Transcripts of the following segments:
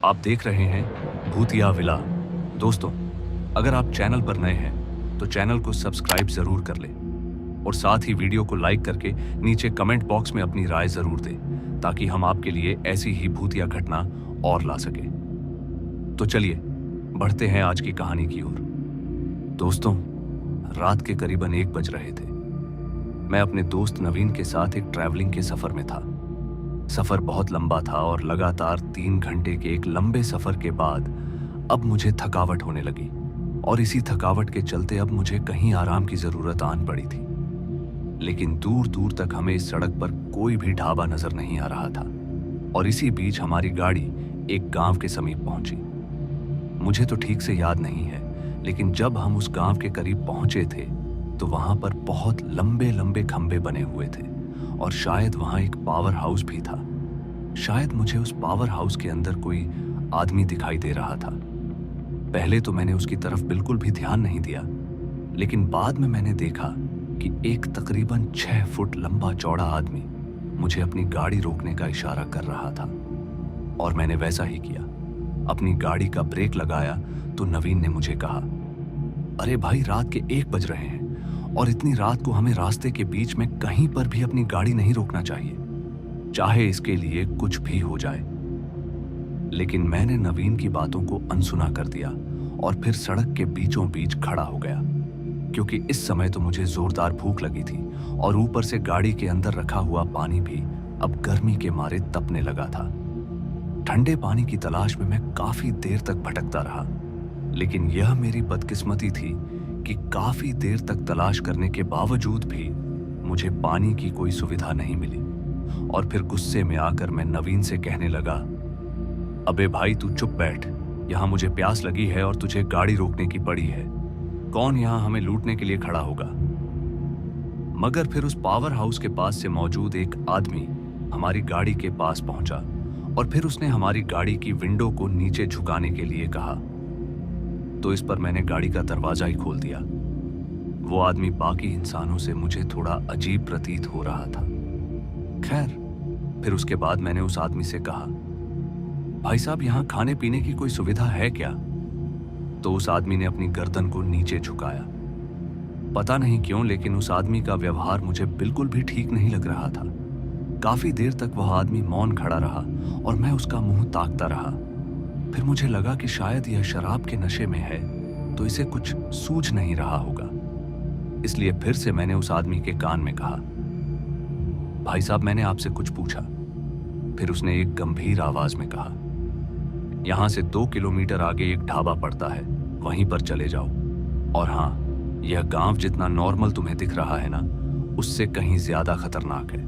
आप देख रहे हैं भूतिया विला। दोस्तों, अगर आप चैनल पर नए हैं तो चैनल को सब्सक्राइब जरूर कर लें और साथ ही वीडियो को लाइक करके नीचे कमेंट बॉक्स में अपनी राय जरूर दें ताकि हम आपके लिए ऐसी ही भूतिया घटना और ला सके। तो चलिए बढ़ते हैं आज की कहानी की ओर। दोस्तों, रात के करीबन 1 बज रहे थे। मैं अपने दोस्त नवीन के साथ एक ट्रैवलिंग के सफर में था। सफर बहुत लंबा था और लगातार 3 घंटे के एक लंबे सफर के बाद अब मुझे थकावट होने लगी और इसी थकावट के चलते अब मुझे कहीं आराम की जरूरत आन पड़ी थी। लेकिन दूर दूर तक हमें इस सड़क पर कोई भी ढाबा नजर नहीं आ रहा था और इसी बीच हमारी गाड़ी एक गांव के समीप पहुंची। मुझे तो ठीक से याद नहीं है, लेकिन जब हम उस गांव के करीब पहुंचे थे तो वहां पर बहुत लंबे लंबे खंभे बने हुए थे और शायद वहां एक पावर हाउस भी था। शायद मुझे उस पावर हाउस के अंदर कोई आदमी दिखाई दे रहा था। पहले तो मैंने उसकी तरफ बिल्कुल भी ध्यान नहीं दिया, लेकिन बाद में मैंने देखा कि एक तकरीबन 6 फुट लंबा चौड़ा आदमी मुझे अपनी गाड़ी रोकने का इशारा कर रहा था और मैंने वैसा ही किया। अपनी गाड़ी का ब्रेक लगाया तो नवीन ने मुझे कहा, अरे भाई, रात के 1 बज रहे हैं और इतनी रात को हमें रास्ते के बीच में कहीं पर भी अपनी गाड़ी नहीं रोकना चाहिए, चाहे इसके लिए कुछ भी हो जाए। लेकिन मैंने नवीन की बातों को अनसुना कर दिया और फिर सड़क के बीचों बीच खड़ा हो गया, क्योंकि इस समय तो मुझे जोरदार भूख लगी थी और ऊपर से गाड़ी के अंदर रखा हुआ पानी भी अब गर्मी के मारे तपने लगा था। ठंडे पानी की तलाश में मैं काफी देर तक भटकता रहा, लेकिन यह मेरी बदकिस्मती थी कि काफी देर तक तलाश करने के बावजूद भी मुझे पानी की कोई सुविधा नहीं मिली। और फिर गुस्से में आकर मैं नवीन से कहने लगा, अबे भाई, तू चुप बैठ। यहां मुझे प्यास लगी है और तुझे गाड़ी रोकने की पड़ी है। कौन यहां हमें लूटने के लिए खड़ा होगा? मगर फिर उस पावर हाउस के पास से मौजूद एक आदमी हमारी गाड़ी के पास पहुंचा और फिर उसने हमारी गाड़ी की विंडो को नीचे झुकाने के लिए कहा। तो इस पर मैंने गाड़ी का दरवाजा ही खोल दिया। वो आदमी बाकी इंसानों से मुझे थोड़ा अजीब प्रतीत हो रहा था। खैर, फिर उसके बाद मैंने उस आदमी से कहा, भाई साहब, यहां खाने पीने की कोई सुविधा है क्या? तो उस आदमी ने अपनी गर्दन को नीचे झुकाया। पता नहीं क्यों, लेकिन उस आदमी का व्यवहार मुझे बिल्कुल भी ठीक नहीं लग रहा था। काफी देर तक वह आदमी मौन खड़ा रहा और मैं उसका मुंह ताकता रहा। फिर मुझे लगा कि शायद यह शराब के नशे में है तो इसे कुछ सूझ नहीं रहा होगा। इसलिए फिर से मैंने उस आदमी के कान में कहा, भाई साहब, मैंने आपसे कुछ पूछा। फिर उसने एक गंभीर आवाज में कहा, यहां से 2 किलोमीटर आगे एक ढाबा पड़ता है, वहीं पर चले जाओ। और हाँ, यह गांव जितना नॉर्मल तुम्हें दिख रहा है ना, उससे कहीं ज्यादा खतरनाक है।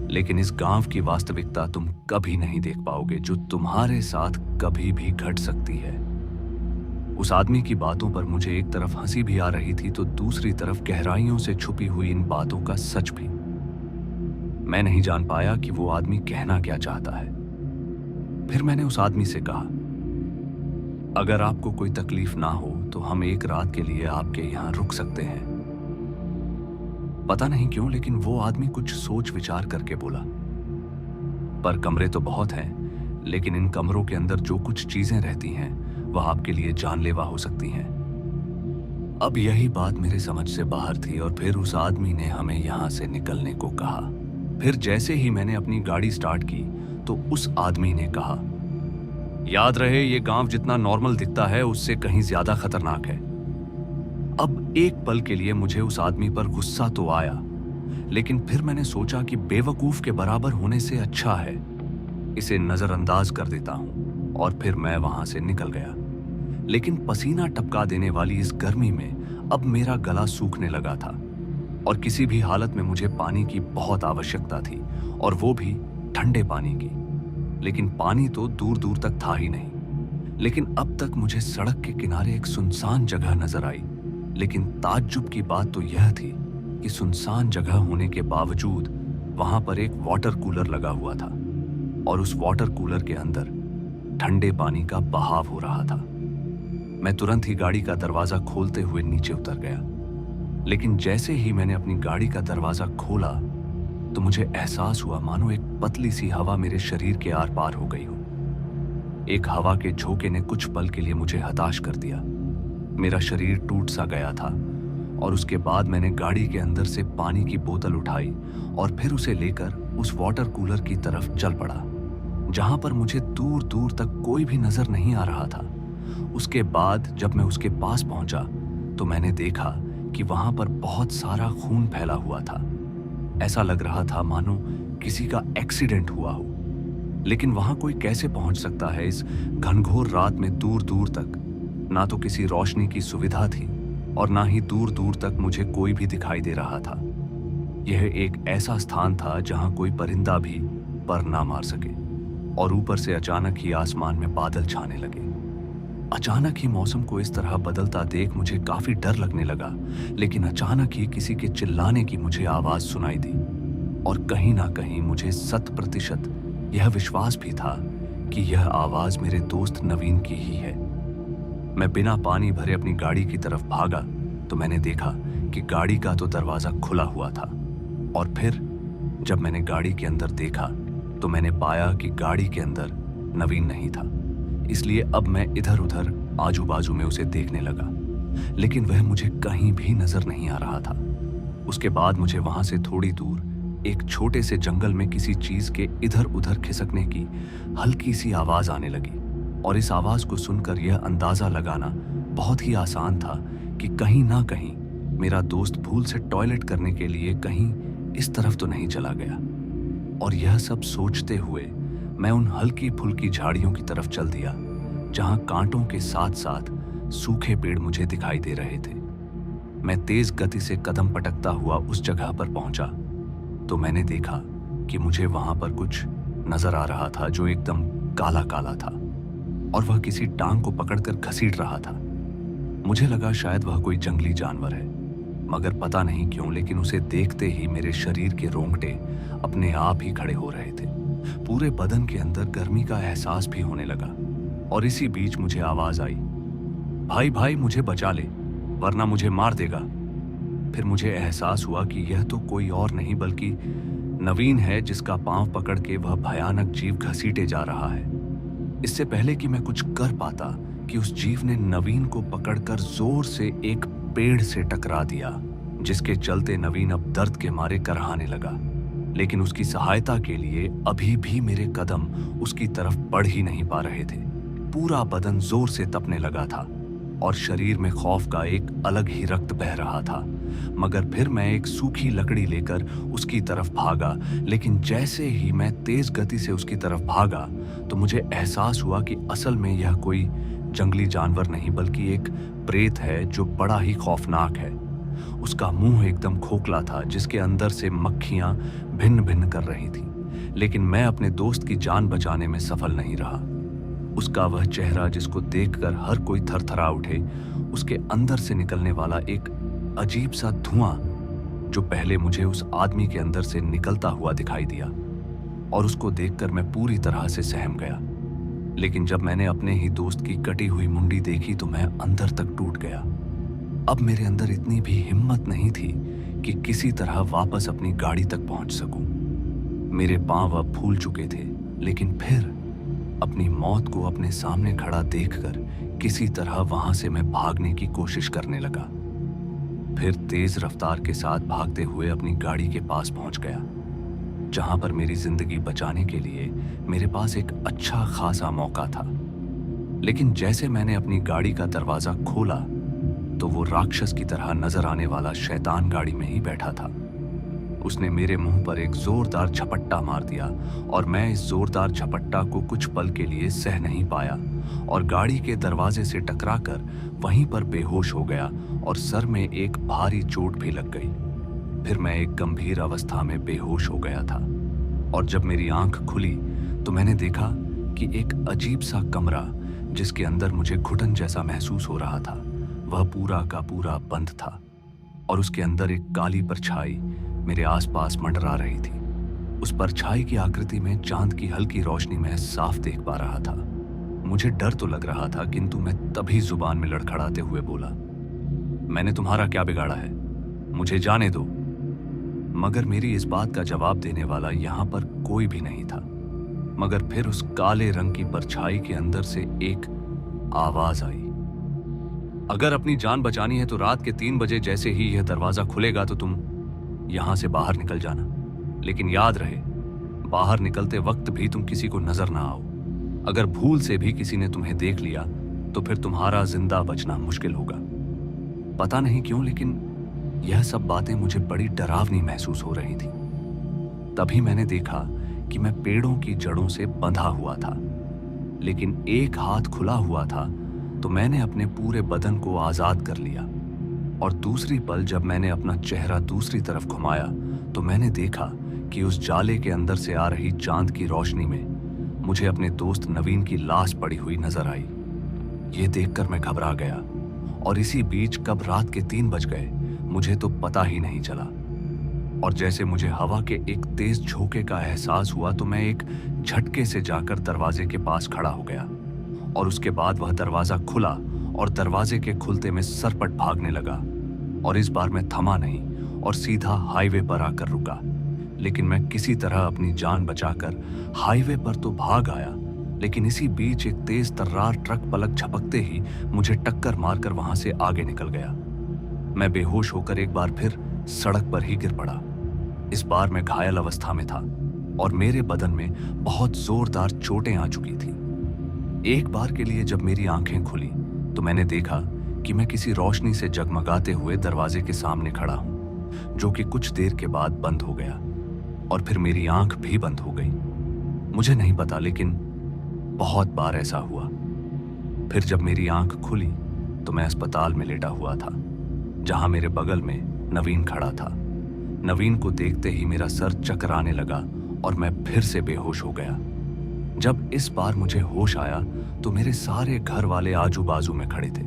लेकिन इस गांव की वास्तविकता तुम कभी नहीं देख पाओगे, जो तुम्हारे साथ कभी भी घट सकती है। उस आदमी की बातों पर मुझे एक तरफ हंसी भी आ रही थी तो दूसरी तरफ गहराइयों से छुपी हुई इन बातों का सच भी। मैं नहीं जान पाया कि वो आदमी कहना क्या चाहता है। फिर मैंने उस आदमी से कहा, अगर आपको कोई तकलीफ ना हो तो हम एक रात के लिए आपके यहां रुक सकते हैं। पता नहीं क्यों, लेकिन वो आदमी कुछ सोच विचार करके बोला, पर कमरे तो बहुत हैं, लेकिन इन कमरों के अंदर जो कुछ चीजें रहती हैं वह आपके लिए जानलेवा हो सकती हैं। अब यही बात मेरे समझ से बाहर थी और फिर उस आदमी ने हमें यहां से निकलने को कहा। फिर जैसे ही मैंने अपनी गाड़ी स्टार्ट की तो उस आदमी ने कहा, याद रहे, ये गांव जितना नॉर्मल दिखता है उससे कहीं ज्यादा खतरनाक है। अब एक पल के लिए मुझे उस आदमी पर गुस्सा तो आया, लेकिन फिर मैंने सोचा कि बेवकूफ के बराबर होने से अच्छा है इसे नजरअंदाज कर देता हूं और फिर मैं वहां से निकल गया। लेकिन पसीना टपका देने वाली इस गर्मी में अब मेरा गला सूखने लगा था और किसी भी हालत में मुझे पानी की बहुत आवश्यकता थी, और वो भी ठंडे पानी की। लेकिन पानी तो दूर दूर तक था ही नहीं। लेकिन अब तक मुझे सड़क के किनारे एक सुनसान जगह नजर आई, लेकिन ताज्जुब की बात तो यह थी कि सुनसान जगह होने के बावजूद वहां पर एक वाटर कूलर लगा हुआ था और उस वाटर कूलर के अंदर ठंडे पानी का बहाव हो रहा था। मैं तुरंत ही गाड़ी का दरवाजा खोलते हुए नीचे उतर गया, लेकिन जैसे ही मैंने अपनी गाड़ी का दरवाजा खोला तो मुझे एहसास हुआ मानो एक पतली सी हवा मेरे शरीर के आर पार हो गई हो। एक हवा के झोंके ने कुछ पल के लिए मुझे हताश कर दिया। मेरा शरीर टूट सा गया था और उसके बाद मैंने गाड़ी के अंदर से पानी की बोतल उठाई और फिर उसे लेकर उस वाटर कूलर की तरफ चल पड़ा, जहां पर मुझे दूर दूर तक कोई भी नजर नहीं आ रहा था। उसके बाद जब मैं उसके पास पहुंचा तो मैंने देखा कि वहां पर बहुत सारा खून फैला हुआ था। ऐसा लग रहा था मानो किसी का एक्सीडेंट हुआ हो। लेकिन वहां कोई कैसे पहुंच सकता है इस घनघोर रात में दूर दूर तक? ना तो किसी रोशनी की सुविधा थी और ना ही दूर दूर तक मुझे कोई भी दिखाई दे रहा था। यह एक ऐसा स्थान था जहां कोई परिंदा भी पर ना मार सके। और ऊपर से अचानक ही आसमान में बादल छाने लगे। अचानक ही मौसम को इस तरह बदलता देख मुझे काफी डर लगने लगा, लेकिन अचानक ही किसी के चिल्लाने की मुझे आवाज सुनाई दी और कहीं ना कहीं मुझे 100% यह विश्वास भी था कि यह आवाज मेरे दोस्त नवीन की ही है। मैं बिना पानी भरे अपनी गाड़ी की तरफ भागा तो मैंने देखा कि गाड़ी का तो दरवाजा खुला हुआ था और फिर जब मैंने गाड़ी के अंदर देखा तो मैंने पाया कि गाड़ी के अंदर नवीन नहीं था। इसलिए अब मैं इधर उधर आजू बाजू में उसे देखने लगा, लेकिन वह मुझे कहीं भी नजर नहीं आ रहा था। उसके बाद मुझे वहां से थोड़ी दूर एक छोटे से जंगल में किसी चीज के इधर उधर खिसकने की हल्की सी आवाज आने लगी और इस आवाज को सुनकर यह अंदाजा लगाना बहुत ही आसान था कि कहीं ना कहीं मेरा दोस्त भूल से टॉयलेट करने के लिए कहीं इस तरफ तो नहीं चला गया। और यह सब सोचते हुए मैं उन हल्की फुल्की झाड़ियों की तरफ चल दिया जहां कांटों के साथ साथ सूखे पेड़ मुझे दिखाई दे रहे थे। मैं तेज गति से कदम पटकता हुआ उस जगह पर पहुंचा तो मैंने देखा कि मुझे वहां पर कुछ नजर आ रहा था जो एकदम काला काला था और वह किसी टांग को पकड़कर घसीट रहा था। मुझे लगा शायद वह कोई जंगली जानवर है, मगर पता नहीं क्यों लेकिन उसे देखते ही मेरे शरीर के रोंगटे अपने आप ही खड़े हो रहे थे। पूरे बदन के अंदर गर्मी का एहसास भी होने लगा और इसी बीच मुझे आवाज आई, भाई भाई मुझे बचा ले वरना मुझे मार देगा। फिर मुझे एहसास हुआ कि यह तो कोई और नहीं बल्कि नवीन है, जिसका पांव पकड़ के वह भयानक जीव घसीटे जा रहा है। इससे पहले कि मैं कुछ कर पाता कि उस जीव ने नवीन को पकड़कर जोर से एक पेड़ से टकरा दिया, जिसके चलते नवीन अब दर्द के मारे करहाने लगा। लेकिन उसकी सहायता के लिए अभी भी मेरे कदम उसकी तरफ बढ़ ही नहीं पा रहे थे। पूरा बदन जोर से तपने लगा था और शरीर में खौफ का एक अलग ही रक्त बह रहा था। मगर फिर मैं एक सूखी लकड़ी लेकर उसकी तरफ भागा, लेकिन जैसे ही मैं तेज गति से उसकी तरफ भागा तो मुझे एहसास हुआ कि असल में यह कोई जंगली जानवर नहीं बल्कि एक प्रेत है जो बड़ा ही खौफनाक है। उसका मुंह एकदम खोखला था जिसके अंदर से मक्खियां भिन्न भिन्न कर रही थी, लेकिन मैं अपने दोस्त की जान बचाने में सफल नहीं रहा। उसका वह चेहरा जिसको देखकर हर कोई थरथरा उठे, उसके अंदर से निकलने वाला एक अजीब सा धुआं जो पहले मुझे उस आदमी के अंदर से निकलता हुआ दिखाई दिया और उसको देखकर मैं पूरी तरह से सहम गया। लेकिन जब मैंने अपने ही दोस्त की कटी हुई मुंडी देखी तो मैं अंदर तक टूट गया। अब मेरे अंदर इतनी भी हिम्मत नहीं थी कि किसी तरह वापस अपनी गाड़ी तक पहुंच सकूं। मेरे पांव अब फूल चुके थे, लेकिन फिर अपनी मौत को अपने सामने खड़ा देखकर किसी तरह वहां से मैं भागने की कोशिश करने लगा। फिर तेज रफ्तार के साथ भागते हुए अपनी गाड़ी के पास पहुंच गया, जहां पर मेरी जिंदगी बचाने के लिए मेरे पास एक अच्छा खासा मौका था। लेकिन जैसे मैंने अपनी गाड़ी का दरवाजा खोला तो वो राक्षस की तरह नजर आने वाला शैतान गाड़ी में ही बैठा था। उसने मेरे मुंह पर एक जोरदार झपट्टा मार दिया और मैं इस जोरदार झपट्टा को कुछ पल के लिए सह नहीं पाया और गाड़ी के दरवाजे से टकराकर वहीं पर बेहोश हो गया और सर में एक भारी चोट भी लग गई। फिर मैं एक गंभीर अवस्था में बेहोश हो गया था और जब मेरी आंख खुली तो मैंने देखा कि एक अजीब सा कमरा जिसके अंदर मुझे घुटन जैसा महसूस हो रहा था, वह पूरा का पूरा बंद था और उसके अंदर एक काली परछाई मेरे आसपास मंडरा रही थी। उस परछाई की आकृति में चांद की हल्की रोशनी में साफ देख पा रहा था। मुझे डर तो लग रहा था, किंतु मैं तभी जुबान में लड़खड़ाते हुए बोला, मैंने तुम्हारा क्या बिगाड़ा है, मुझे जाने दो। मगर मेरी इस बात का जवाब देने वाला यहाँ पर कोई भी नहीं था। मगर फिर उस काले रंग की परछाई के अंदर से एक आवाज आई, अगर अपनी जान बचानी है तो रात के 3 बजे जैसे ही यह दरवाजा खुलेगा तो तुम यहां से बाहर निकल जाना। लेकिन याद रहे, बाहर निकलते वक्त भी तुम किसी को नजर ना आओ। अगर भूल से भी किसी ने तुम्हें देख लिया तो फिर तुम्हारा जिंदा बचना मुश्किल होगा। पता नहीं क्यों, लेकिन यह सब बातें मुझे बड़ी डरावनी महसूस हो रही थी। तभी मैंने देखा कि मैं पेड़ों की जड़ों से बंधा हुआ था, लेकिन एक हाथ खुला हुआ था, तो मैंने अपने पूरे बदन को आजाद कर लिया। और दूसरी पल जब मैंने अपना चेहरा दूसरी तरफ घुमाया तो मैंने देखा कि उस जाले के अंदर से आ रही चांद की रोशनी में मुझे अपने दोस्त नवीन की लाश पड़ी हुई नजर आई। ये देखकर मैं घबरा गया, और इसी बीच कब रात के 3 बज गए मुझे तो पता ही नहीं चला। और जैसे मुझे हवा के एक तेज झोंके का एहसास हुआ तो मैं एक झटके से जाकर दरवाजे के पास खड़ा हो गया, और उसके बाद वह दरवाजा खुला और दरवाजे के खुलते में सरपट भागने लगा। और इस बार मैं थमा नहीं और सीधा हाईवे पर आकर रुका। लेकिन मैं किसी तरह अपनी जान बचाकर हाईवे पर तो भाग आया, लेकिन इसी बीच एक तेज तर्रार ट्रक पलक झपकते ही मुझे टक्कर मारकर वहां से आगे निकल गया। मैं बेहोश होकर एक बार फिर सड़क पर ही गिर पड़ा। इस बार मैं घायल अवस्था में था और मेरे बदन में बहुत जोरदार चोटें आ चुकी थी। एक बार के लिए जब मेरी आंखें खुली तो मैंने देखा कि मैं किसी रोशनी से जगमगाते हुए दरवाजे के सामने खड़ा हूं, जो कि कुछ देर के बाद बंद हो गया, और फिर मेरी आंख भी बंद हो गई। मुझे नहीं पता, लेकिन बहुत बार ऐसा हुआ। फिर जब मेरी आंख खुली तो मैं अस्पताल में लेटा हुआ था, जहां मेरे बगल में नवीन खड़ा था। नवीन को देखते ही मेरा सर चकराने लगा और मैं फिर से बेहोश हो गया। जब इस बार मुझे होश आया तो मेरे सारे घर वाले आजू बाजू में खड़े थे।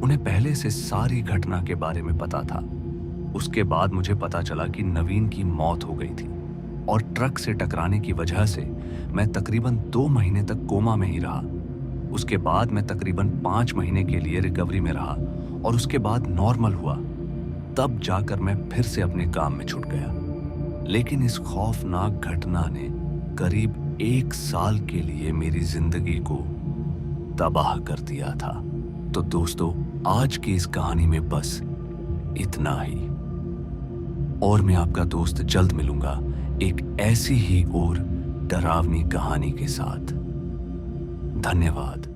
उन्हें पहले से सारी घटना के बारे में पता था। उसके बाद मुझे पता चला कि नवीन की मौत हो गई थी, और ट्रक से टकराने की वजह से मैं तकरीबन 2 महीने तक कोमा में ही रहा। उसके बाद मैं तकरीबन 5 महीने के लिए रिकवरी में रहा, और उसके बाद नॉर्मल हुआ। तब जाकर मैं फिर से अपने काम में छुट गया। लेकिन इस खौफनाक घटना ने करीब 1 साल के लिए मेरी जिंदगी को तबाह कर दिया था। तो दोस्तों, आज की इस कहानी में बस इतना ही, और मैं आपका दोस्त जल्द मिलूंगा एक ऐसी ही और डरावनी कहानी के साथ। धन्यवाद।